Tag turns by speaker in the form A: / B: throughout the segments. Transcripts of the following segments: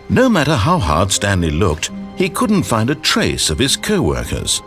A: No matter how hard Stanley looked, he couldn't find a trace of his co-workers.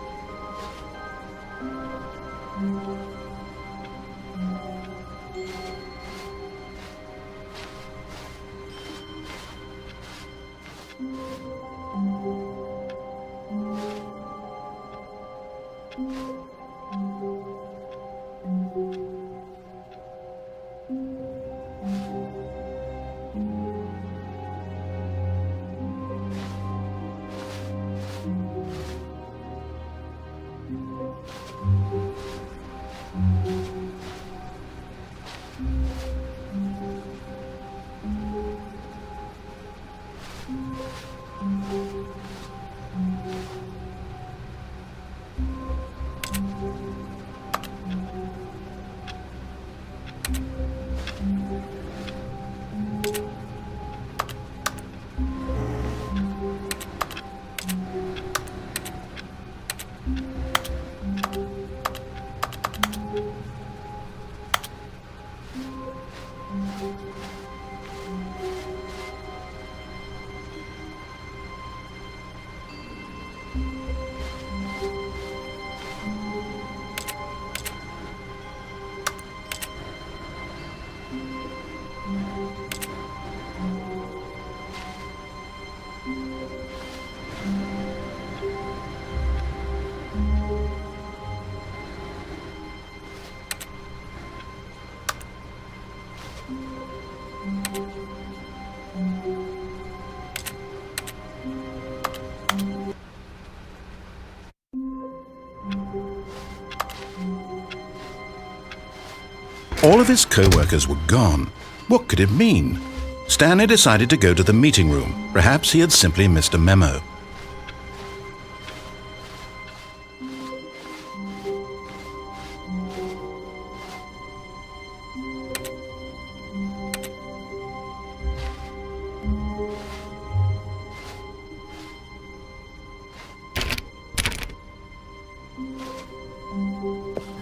A: All of his co-workers were gone. What could it mean? Stanley decided to go to the meeting room. Perhaps he had simply missed a memo.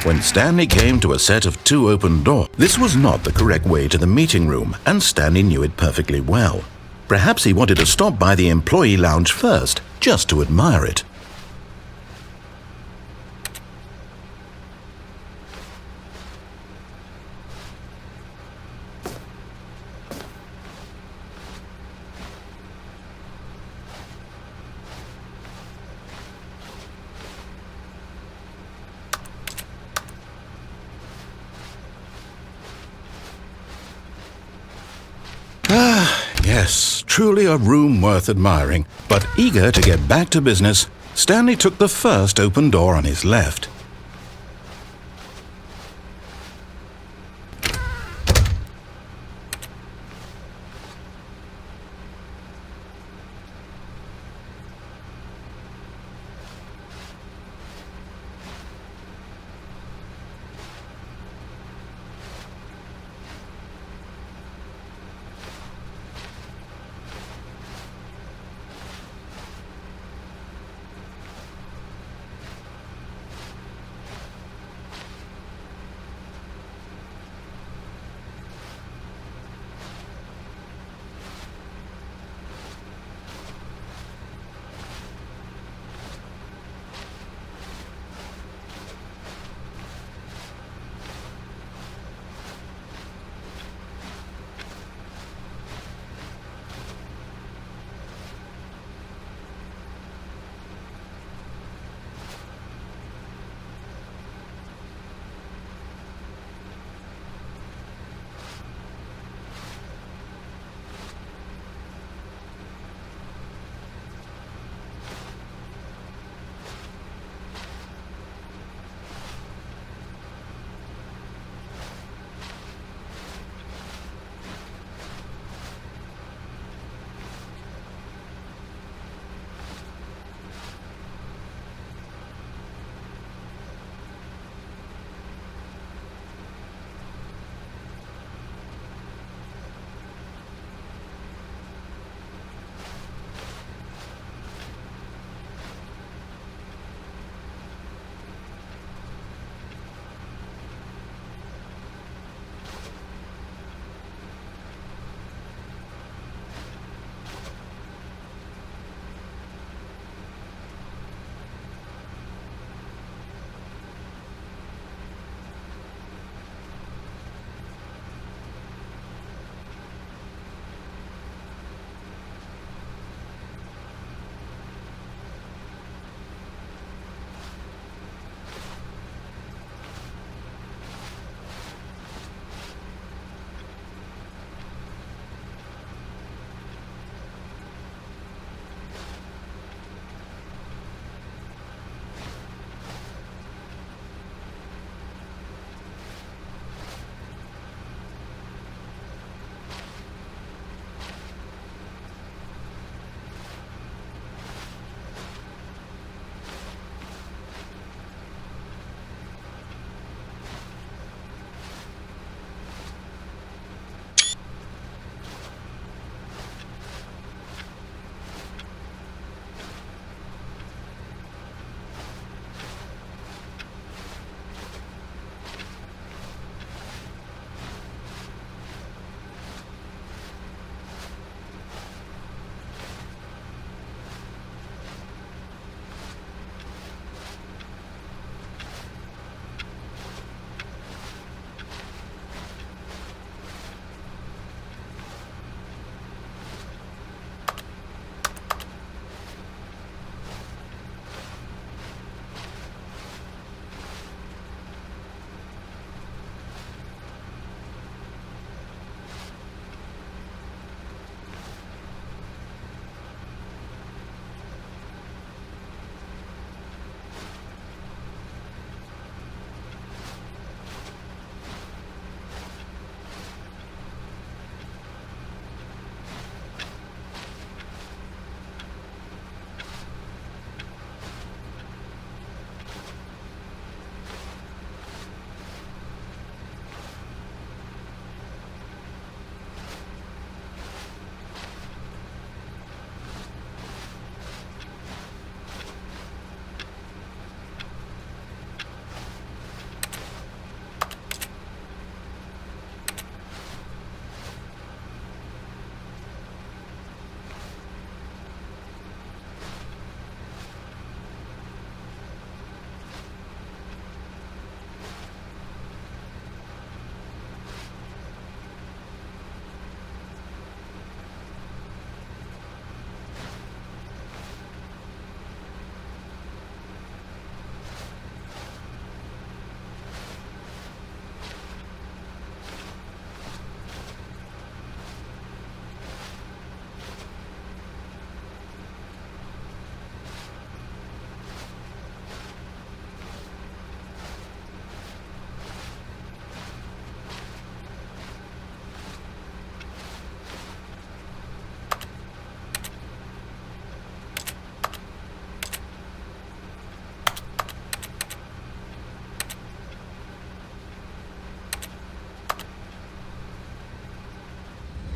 A: When Stanley came to a set of 2 open doors, this was not the correct way to the meeting room, and Stanley knew it perfectly well. Perhaps he wanted to stop by the employee lounge first, just to admire it. Yes, truly a room worth admiring, but eager to get back to business, Stanley took the first open door on his left.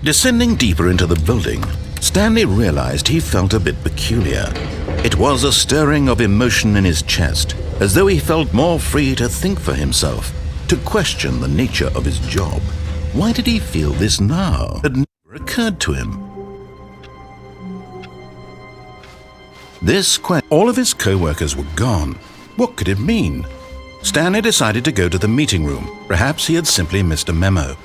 A: Descending deeper into the building, Stanley realized he felt a bit peculiar. It was a stirring of emotion in his chest, as though he felt more free to think for himself, to question the nature of his job. Why did he feel this now? It had never occurred to him. All of his co-workers were gone. What could it mean? Stanley decided to go to the meeting room. Perhaps he had simply missed a memo.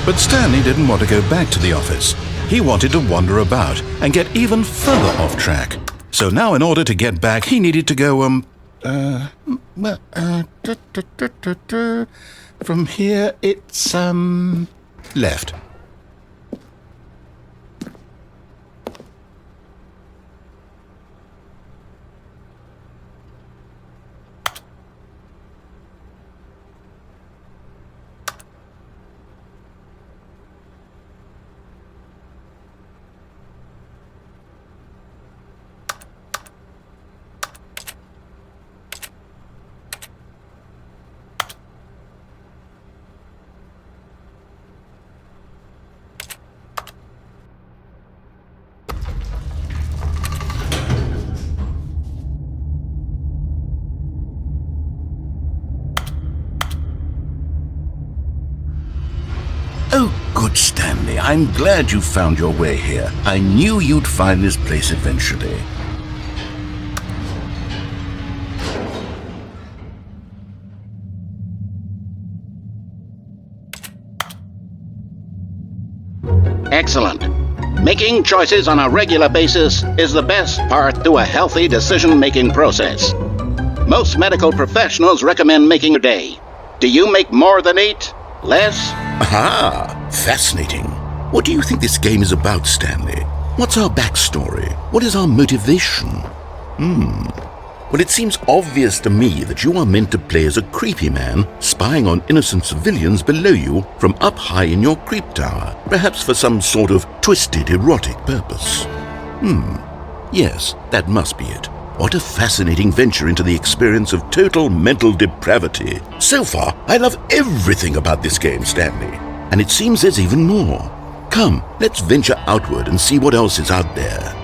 A: But Stanley didn't want to go back to the office. He wanted to wander about and get even further off track. So now in order to get back, he needed to go, from here it's, left. Oh, good Stanley, I'm glad you found your way here. I knew you'd find this place eventually.
B: Excellent. Making choices on a regular basis is the best part to a healthy decision-making process. Most medical professionals recommend making a day. Do you make more than 8? Less?
A: Aha! Fascinating. What do you think this game is about, Stanley? What's our backstory? What is our motivation? Well, it seems obvious to me that you are meant to play as a creepy man spying on innocent civilians below you from up high in your creep tower, perhaps for some sort of twisted erotic purpose. Yes, that must be it. What a fascinating venture into the experience of total mental depravity. So far, I love everything about this game, Stanley. And it seems there's even more. Come, let's venture outward and see what else is out there.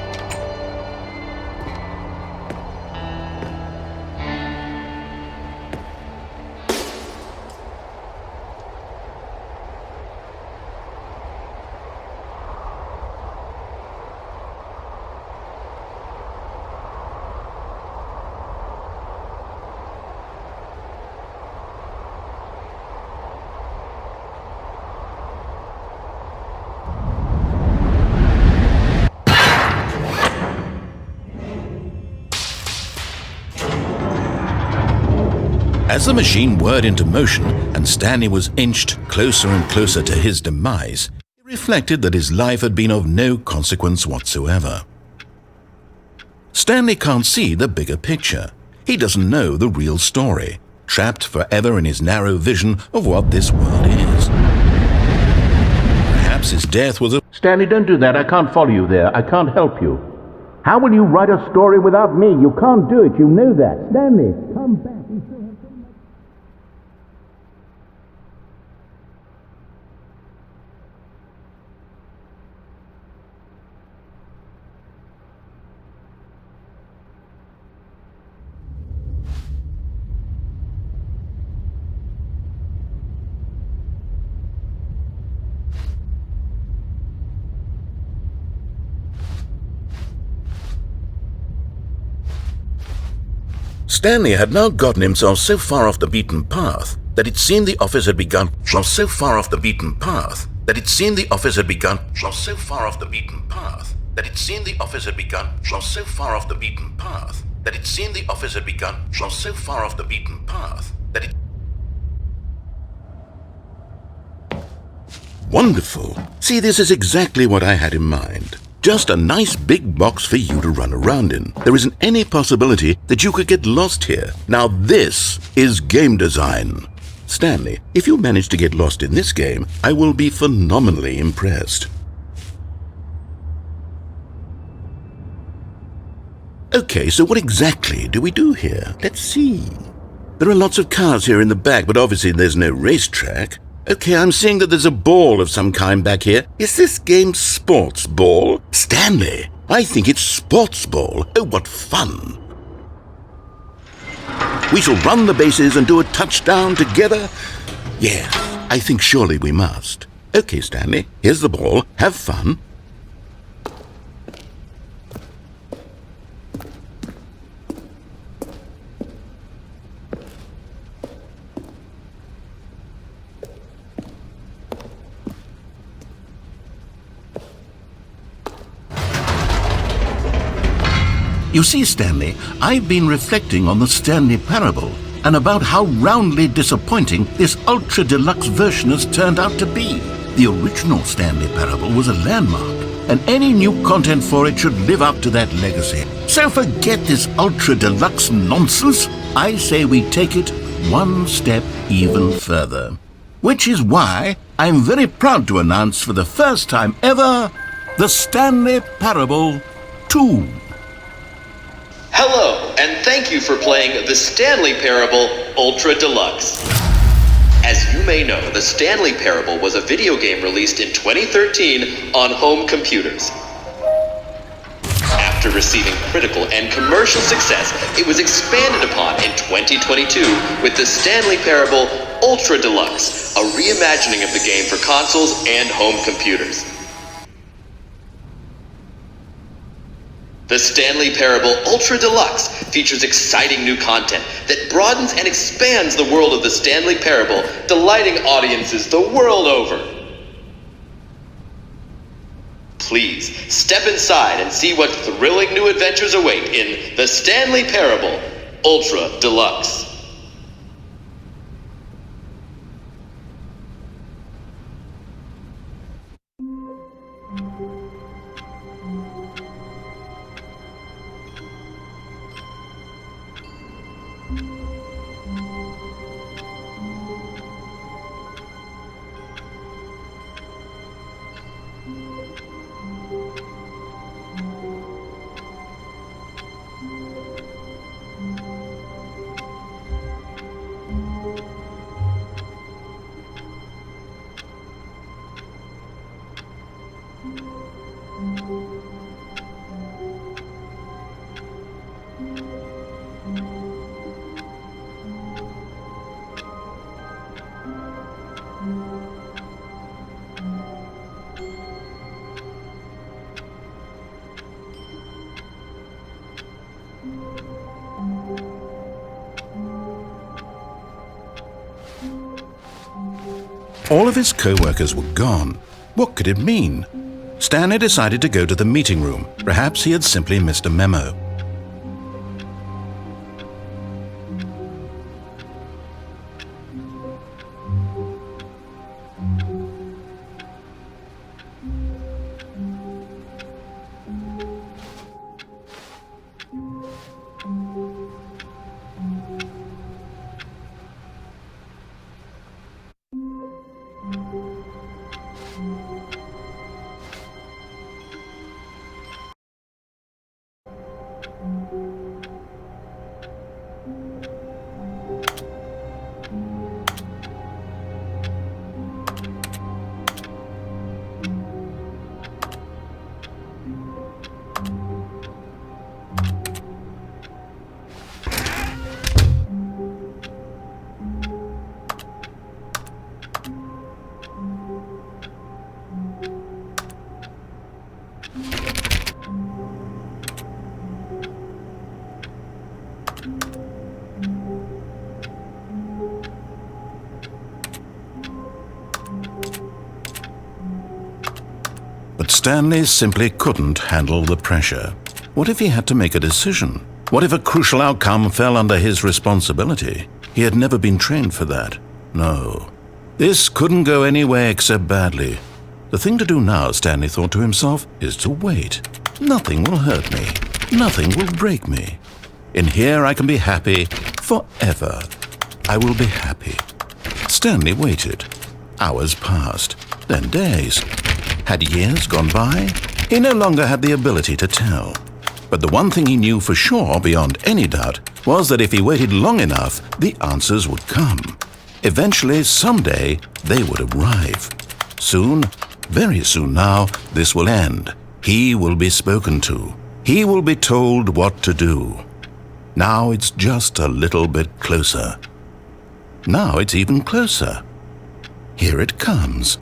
A: As the machine whirred into motion and Stanley was inched closer and closer to his demise, he reflected that his life had been of no consequence whatsoever. Stanley can't see the bigger picture. He doesn't know the real story, trapped forever in his narrow vision of what this world is. Perhaps his death was a...
C: Stanley, don't do that. I can't follow you there. I can't help you. How will you write a story without me? You can't do it. You know that. Stanley, come back.
A: Stanley had now gotten himself so far off the beaten path that it seemed the office had begun so far off the beaten path that it seemed the office had begun so far off the beaten path that it seemed the office had begun so far off the beaten path that it seemed the office had begun so far off the beaten path that it Wonderful. See, this is exactly what I had in mind. Just a nice big box for you to run around in. There isn't any possibility that you could get lost here. Now this is game design. Stanley, if you manage to get lost in this game, I will be phenomenally impressed. Okay, so what exactly do we do here? Let's see. There are lots of cars here in the back, but obviously there's no racetrack. Okay, I'm seeing that there's a ball of some kind back here. Is this game sports ball? Stanley, I think it's sports ball. Oh, what fun. We shall run the bases and do a touchdown together? Yes, I think surely we must. Okay, Stanley, here's the ball. Have fun. You see, Stanley, I've been reflecting on the Stanley parable and about how roundly disappointing this ultra deluxe version has turned out to be. The original Stanley parable was a landmark, and any new content for it should live up to that legacy. So forget this ultra deluxe nonsense. I say we take it one step even further. Which is why I'm very proud to announce for the first time ever, the Stanley Parable 2.
D: Hello, and thank you for playing the Stanley Parable Ultra Deluxe. As you may know, the Stanley Parable was a video game released in 2013 on home computers. After receiving critical and commercial success, it was expanded upon in 2022 with the Stanley Parable Ultra Deluxe, a reimagining of the game for consoles and home computers. The Stanley Parable Ultra Deluxe features exciting new content that broadens and expands the world of the Stanley Parable, delighting audiences the world over. Please, step inside and see what thrilling new adventures await in the Stanley Parable Ultra Deluxe.
A: All of his co-workers were gone. What could it mean? Stanley decided to go to the meeting room. Perhaps he had simply missed a memo. Stanley simply couldn't handle the pressure. What if he had to make a decision? What if a crucial outcome fell under his responsibility? He had never been trained for that. No. This couldn't go anywhere except badly. The thing to do now, Stanley thought to himself, is to wait. Nothing will hurt me. Nothing will break me. In here I can be happy forever. I will be happy. Stanley waited. Hours passed, then days. Had years gone by? He no longer had the ability to tell. But the one thing he knew for sure, beyond any doubt, was that if he waited long enough, the answers would come. Eventually, someday, they would arrive. Soon, very soon now, this will end. He will be spoken to. He will be told what to do. Now it's just a little bit closer. Now it's even closer. Here it comes.